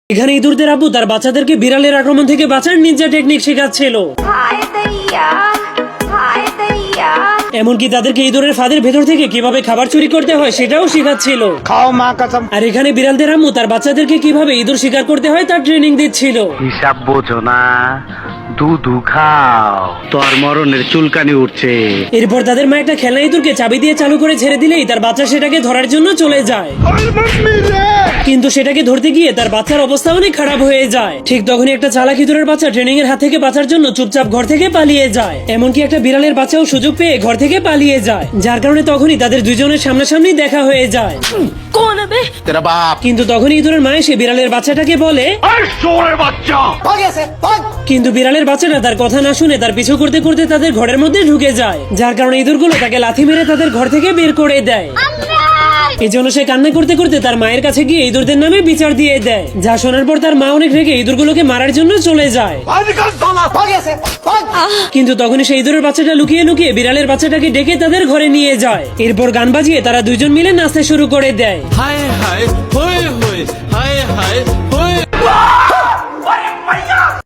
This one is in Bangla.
এখানে ইঁদুরদের আব্বু তার বাচ্চাদেরকে বিড়ালের আক্রমণ থেকে বাঁচার নিনজা টেকনিক শেখাচ্ছিল। এমনকি তাদেরকে ইঁদুরের ফাঁদের ভেতর থেকে কিভাবে খাবার চুরি করতে হয় সেটাও শেখাচ্ছিল। খাও মা কসম। আর এখানে বিড়ালদের আম্মু তার বাচ্চাদেরকে কিভাবে ইঁদুর শিকার করতে হয় তার ট্রেনিং দিচ্ছিল। হিসাব বোঝো না, দুধু খাও, তোর মরণের চুলকানি উঠছে। এরপর তাদের মা একটা খেলনা ইঁদুরকে চাবি দিয়ে চালু করে ছেড়ে দিলেই তার বাচ্চা সেটাকে ধরার জন্য চলে যায়। কিন্তু সেটাকে ধরতে গিয়ে তার বাচ্চার অবস্থা অনেক খারাপ হয়ে যায়। ঠিক তখনই একটা চালাক ইঁদুরের বাচ্চা ট্রেনিং এর হাত থেকে বাঁচার জন্য চুপচাপ ঘর থেকে পালিয়ে যায়। এমনকি একটা বিড়ালের বাচ্চাও সুযোগ পেয়ে ঘর থেকে পালিয়ে যায়, যার কারণে তখনই তাদের দুজনের সামনাসামনি দেখা হয়ে যায়। তেরা বাপ। কিন্তু তখনই ইঁদুরের মা এসে বিড়ালের বাচ্চাটাকে বলে, বাচ্চা কিন্তু বিড়ালের বাচ্চাটা তার কথা না শুনে তার পিছু করতে করতে তাদের ঘরের মধ্যে ঢুকে যায়, যার কারণে ইঁদুরগুলো তাকে লাথি মেরে তাদের ঘর থেকে বের করে দেয়। এই জন্য সে কান্না করতে করতে তার মায়ের কাছে গিয়ে ইঁদুরদের নামে বিচার দিয়ে দেয়, যা শোনার পর তার মা অনেক রেগে ইঁদুরগুলোকে মারার জন্য চলে যায়। কিন্তু তখনই সেই ইঁদুরের বাচ্চাটা লুকিয়ে লুকিয়ে বিড়ালের বাচ্চাটাকে ডেকে তাদের ঘরে নিয়ে যায়। এরপর গান বাজিয়ে তারা দুইজন মিলে নাচতে শুরু করে দেয়। হায় হায়, হয়ে হয়ে, হায় হায়,